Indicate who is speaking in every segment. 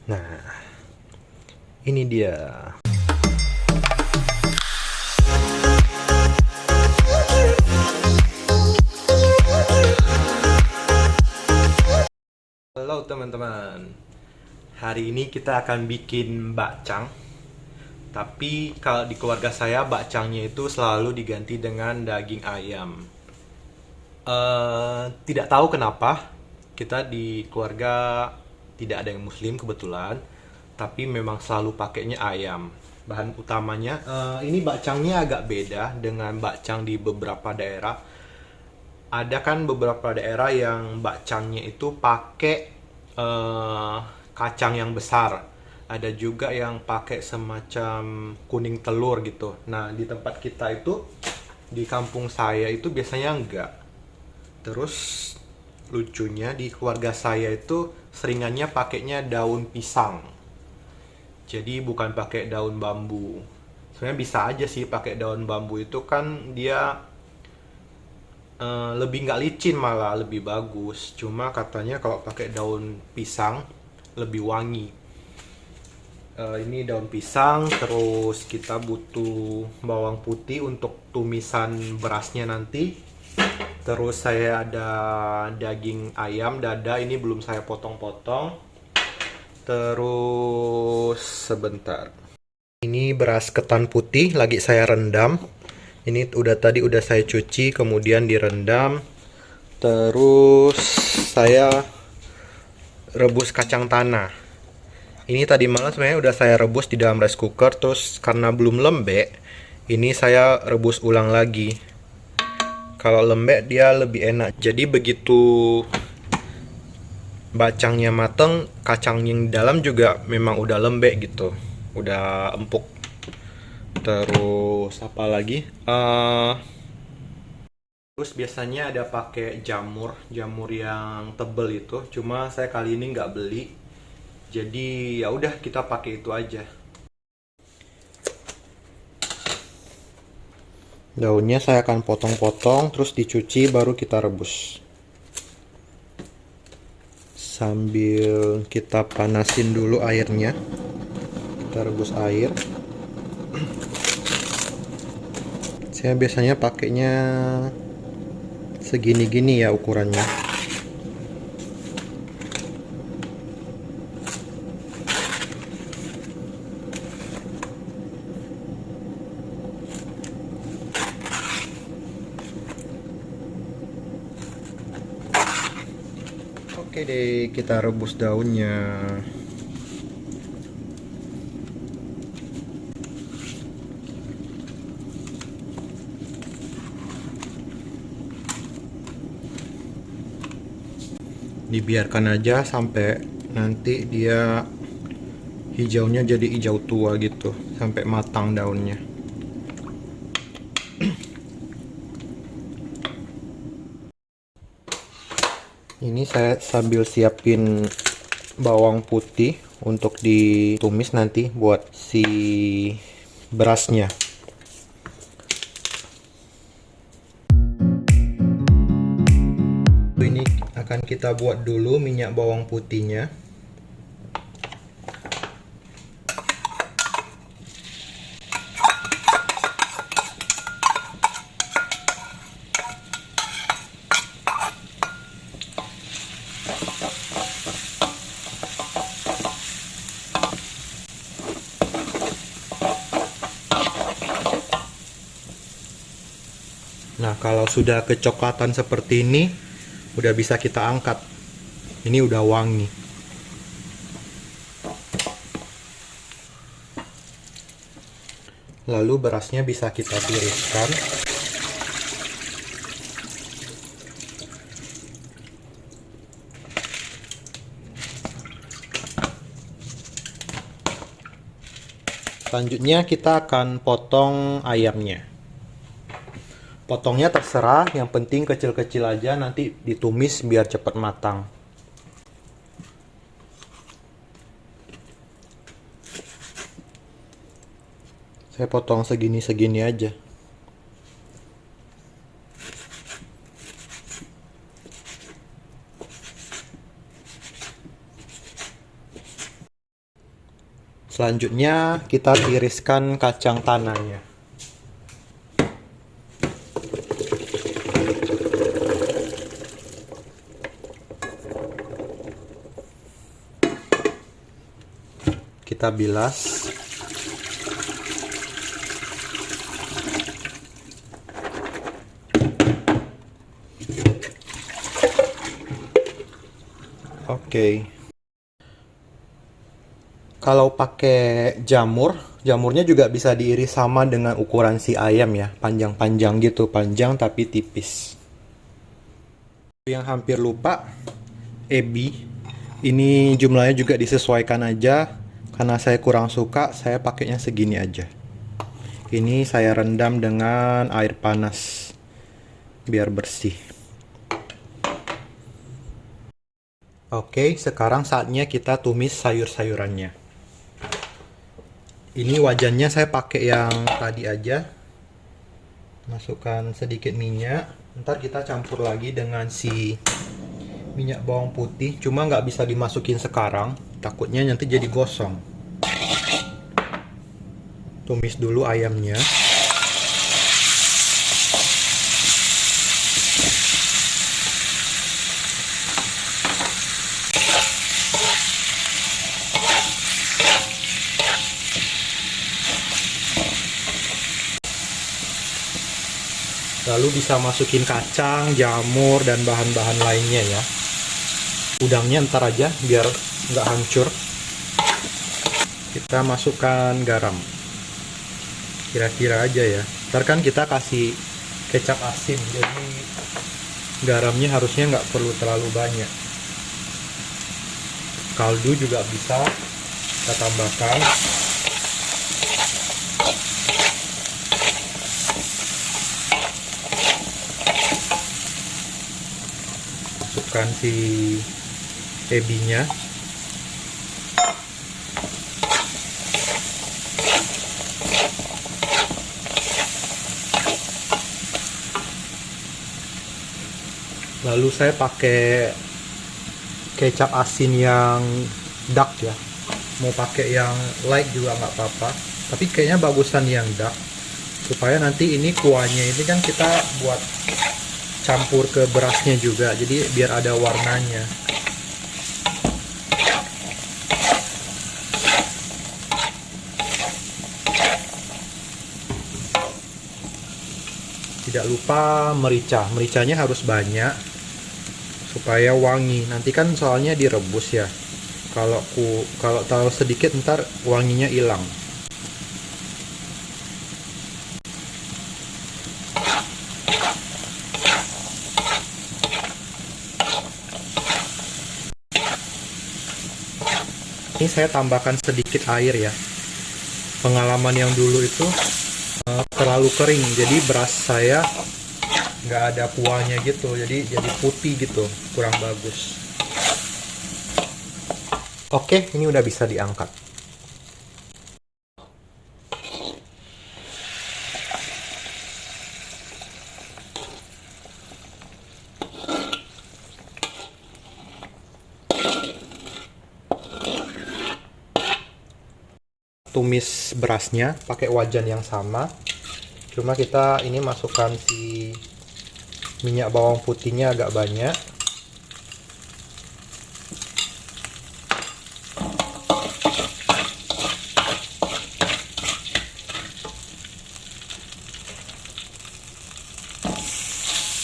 Speaker 1: Nah, ini dia. Halo teman-teman. Hari ini kita akan bikin bakcang. Tapi kalau di keluarga saya bakcangnya itu selalu diganti dengan daging ayam. Tidak tahu kenapa kita di keluarga tidak ada yang muslim kebetulan, tapi memang selalu pakainya ayam. Bahan utamanya ini bakcangnya agak beda dengan bakcang di beberapa daerah. Ada kan beberapa daerah yang bakcangnya itu pakai kacang yang besar. Ada juga yang pakai semacam kuning telur gitu. Nah, di tempat kita itu, di kampung saya itu biasanya enggak. Terus lucunya di keluarga saya itu seringannya pakainya daun pisang. Jadi bukan pakai daun bambu. Sebenarnya bisa aja sih pakai daun bambu, itu kan dia lebih nggak licin, malah lebih bagus. Cuma katanya kalau pakai daun pisang lebih wangi. Ini daun pisang, terus kita butuh bawang putih untuk tumisan berasnya nanti. Terus saya ada daging ayam dada, ini belum saya potong-potong. Terus sebentar. Ini beras ketan putih lagi saya rendam. Ini udah saya cuci kemudian direndam. Terus saya rebus kacang tanah. Ini tadi malam sebenarnya udah saya rebus di dalam rice cooker, terus karena belum lembek, ini saya rebus ulang lagi. Kalau lembek dia lebih enak. Jadi begitu bacangnya mateng, kacang yang di dalam juga memang udah lembek gitu, udah empuk. Terus apa lagi? Terus biasanya ada pakai jamur yang tebel itu. Cuma saya kali ini nggak beli. Jadi ya udah kita pakai itu aja. Daunnya saya akan potong-potong, terus dicuci, baru kita rebus. Sambil kita panasin dulu airnya, kita rebus air. Saya biasanya pakainya segini-gini ya ukurannya. Oke deh, kita rebus daunnya. Dibiarkan aja sampai nanti dia hijaunya jadi hijau tua gitu, sampai matang daunnya. Ini saya sambil siapin bawang putih untuk ditumis nanti buat si berasnya. Ini akan kita buat dulu minyak bawang putihnya. Nah, kalau sudah kecoklatan seperti ini, udah bisa kita angkat. Ini udah wangi. Lalu berasnya bisa kita tiriskan. Selanjutnya kita akan potong ayamnya. Potongnya terserah, yang penting kecil-kecil aja, nanti ditumis biar cepat matang. Saya potong segini-segini aja. Selanjutnya kita tiriskan kacang tanahnya. Kita bilas. Oke. Kalau pakai jamurnya juga bisa diiris sama dengan ukuran si ayam ya, panjang-panjang gitu, panjang tapi tipis. Yang hampir lupa, ebi. Ini jumlahnya juga disesuaikan aja, karena saya kurang suka, saya pakainya segini aja. Ini saya rendam dengan air panas, biar bersih. Oke, sekarang saatnya kita tumis sayur-sayurannya. Ini wajannya saya pakai yang tadi aja. Masukkan sedikit minyak. Ntar kita campur lagi dengan si minyak bawang putih. Cuma nggak bisa dimasukin sekarang. Takutnya nanti jadi gosong. Tumis dulu ayamnya. Lalu bisa masukin kacang, jamur, dan bahan-bahan lainnya ya. Udangnya ntar aja biar nggak hancur. Kita masukkan garam. Kira-kira aja ya. Ntar kan kita kasih kecap asin, jadi garamnya harusnya nggak perlu terlalu banyak. Kaldu juga bisa kita tambahkan. Masukkan si ebinya. Lalu saya pakai kecap asin yang dark ya. Mau pakai yang light juga nggak apa-apa. Tapi kayaknya bagusan yang dark. Supaya nanti ini kuahnya ini kan kita buat campur ke berasnya juga, jadi biar ada warnanya. Tidak lupa merica, mericanya harus banyak supaya wangi. Nanti kan soalnya direbus ya. Kalau terlalu sedikit ntar wanginya hilang. Ini saya tambahkan sedikit air ya. Pengalaman yang dulu itu terlalu kering, jadi beras saya nggak ada kuahnya gitu, jadi putih gitu, kurang bagus. Oke, ini udah bisa diangkat. Tumis berasnya pakai wajan yang sama, cuma kita ini masukkan si minyak bawang putihnya agak banyak.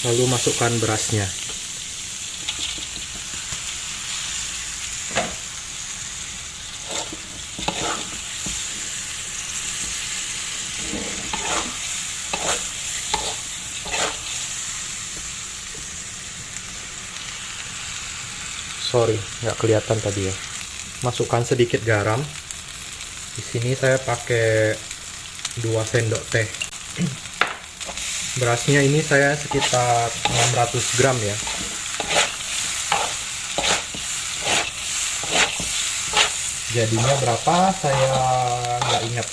Speaker 1: Lalu masukkan berasnya. Sorry, nggak kelihatan tadi ya. Masukkan sedikit garam. Di sini saya pakai 2 sendok teh. Berasnya ini saya sekitar 600 gram ya. Jadinya berapa saya nggak ingat,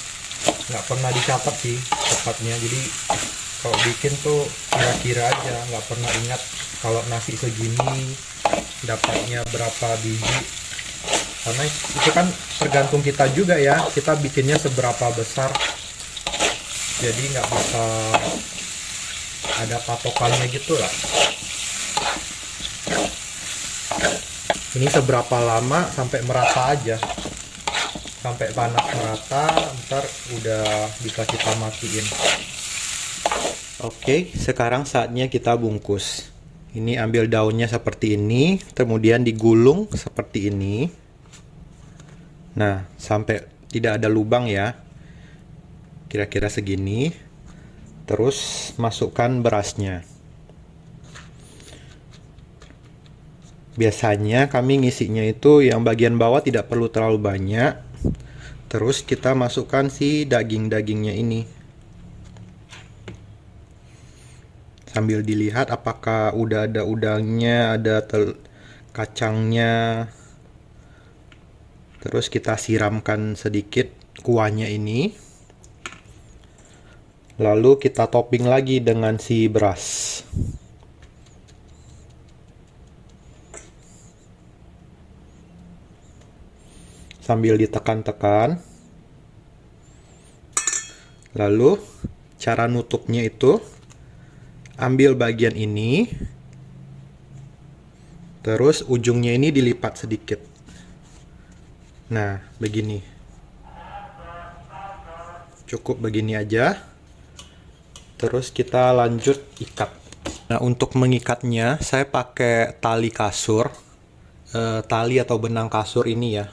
Speaker 1: nggak pernah dicatat sih tepatnya. Jadi kalau bikin tuh kira-kira aja, nggak pernah ingat kalau nasi segini dapatnya berapa biji. Karena itu kan tergantung kita juga ya, kita bikinnya seberapa besar. Jadi nggak bisa ada patokannya gitu lah. Ini seberapa lama sampai merata aja, sampai panas merata, ntar udah bisa kita matiin. Oke, sekarang saatnya kita bungkus. Ini ambil daunnya seperti ini, kemudian digulung seperti ini. Nah, sampai tidak ada lubang ya, kira-kira segini. Terus masukkan berasnya. Biasanya kami ngisinya itu yang bagian bawah tidak perlu terlalu banyak. Terus kita masukkan si daging-dagingnya ini. Sambil dilihat apakah udah ada udangnya, ada kacangnya. Terus kita siramkan sedikit kuahnya ini. Lalu kita topping lagi dengan si beras. Sambil ditekan-tekan. Lalu cara nutupnya itu ambil bagian ini. Terus ujungnya ini dilipat sedikit. Nah, begini. Cukup begini aja. Terus kita lanjut ikat. Nah, untuk mengikatnya saya pakai tali kasur. Tali atau benang kasur ini ya.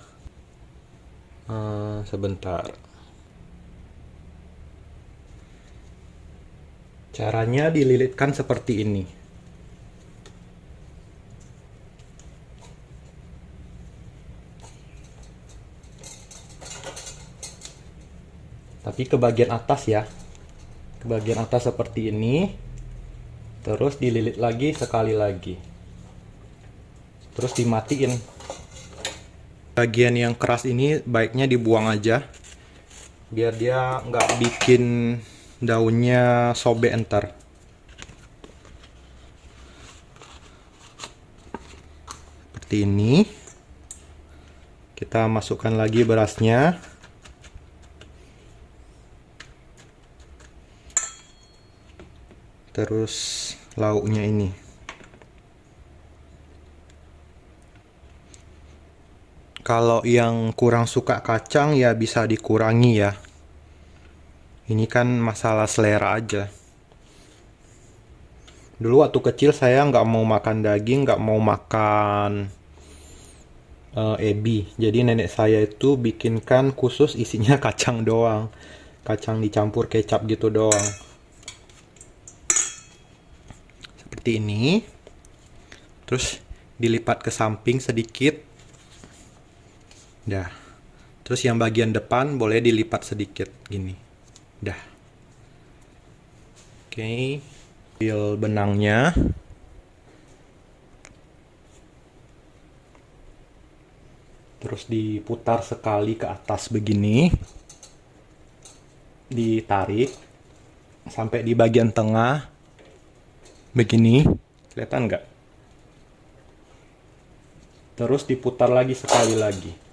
Speaker 1: Sebentar. Caranya dililitkan seperti ini. Tapi ke bagian atas ya. Ke bagian atas seperti ini. Terus dililit lagi sekali lagi. Terus dimatiin. Bagian yang keras ini baiknya dibuang aja. Biar dia nggak bikin daunnya sobek entar. Seperti ini. Kita masukkan lagi berasnya. Terus lauknya ini. Kalau yang kurang suka kacang ya bisa dikurangi ya. Ini kan masalah selera aja. Dulu waktu kecil saya nggak mau makan daging, nggak mau makan ebi. Jadi nenek saya itu bikinkan khusus isinya kacang doang. Kacang dicampur kecap gitu doang. Seperti ini. Terus dilipat ke samping sedikit. Dah. Terus yang bagian depan boleh dilipat sedikit gini. Dah. Oke. Ambil benangnya. Terus diputar sekali ke atas begini. Ditarik sampai di bagian tengah. Begini. Kelihatan nggak? Terus diputar lagi sekali lagi.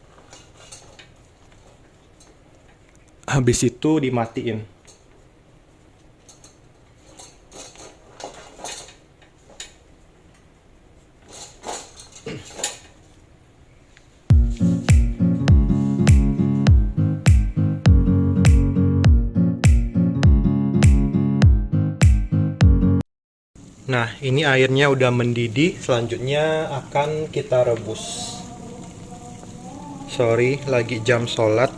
Speaker 1: Habis itu dimatiin. Nah, ini airnya udah mendidih. Selanjutnya akan kita rebus. Sorry, lagi jam sholat.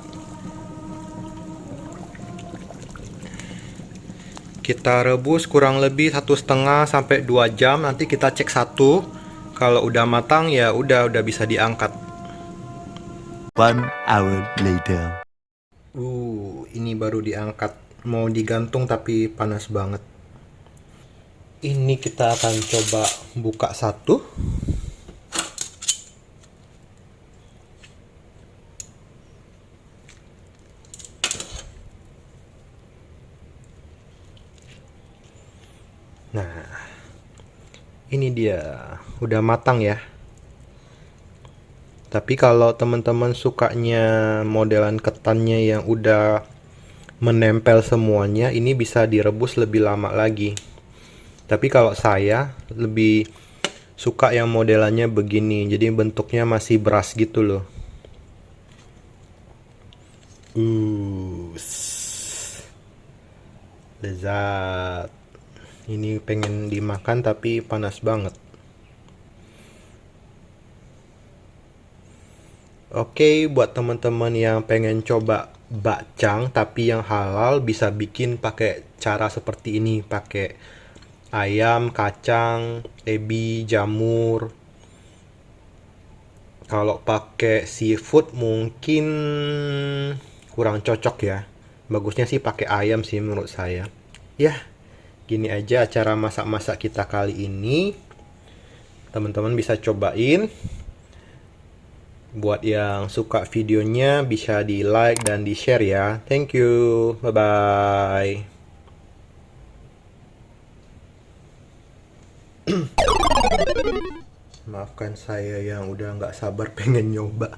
Speaker 1: Kita rebus kurang lebih 1,5 sampai 2 jam. Nanti kita cek satu. Kalau udah matang ya udah bisa diangkat.
Speaker 2: 1 hour later.
Speaker 1: Ini baru diangkat. Mau digantung tapi panas banget. Ini kita akan coba buka satu. Nah, ini dia udah matang ya. Tapi kalau teman-teman sukanya modelan ketannya yang udah menempel semuanya, ini bisa direbus lebih lama lagi. Tapi kalau saya lebih suka yang modelannya begini, jadi bentuknya masih beras gitu loh. Lezat. Ini pengen dimakan tapi panas banget. Oke, buat teman-teman yang pengen coba bakcang tapi yang halal, bisa bikin pakai cara seperti ini, pakai ayam, kacang, ebi, jamur. Kalau pakai seafood mungkin kurang cocok ya. Bagusnya sih pakai ayam sih menurut saya. Ya, gini aja acara masak-masak kita kali ini. Teman-teman bisa cobain. Buat yang suka videonya bisa di like dan di share ya. Thank you. Bye bye. Maafkan saya yang udah nggak sabar pengen nyoba.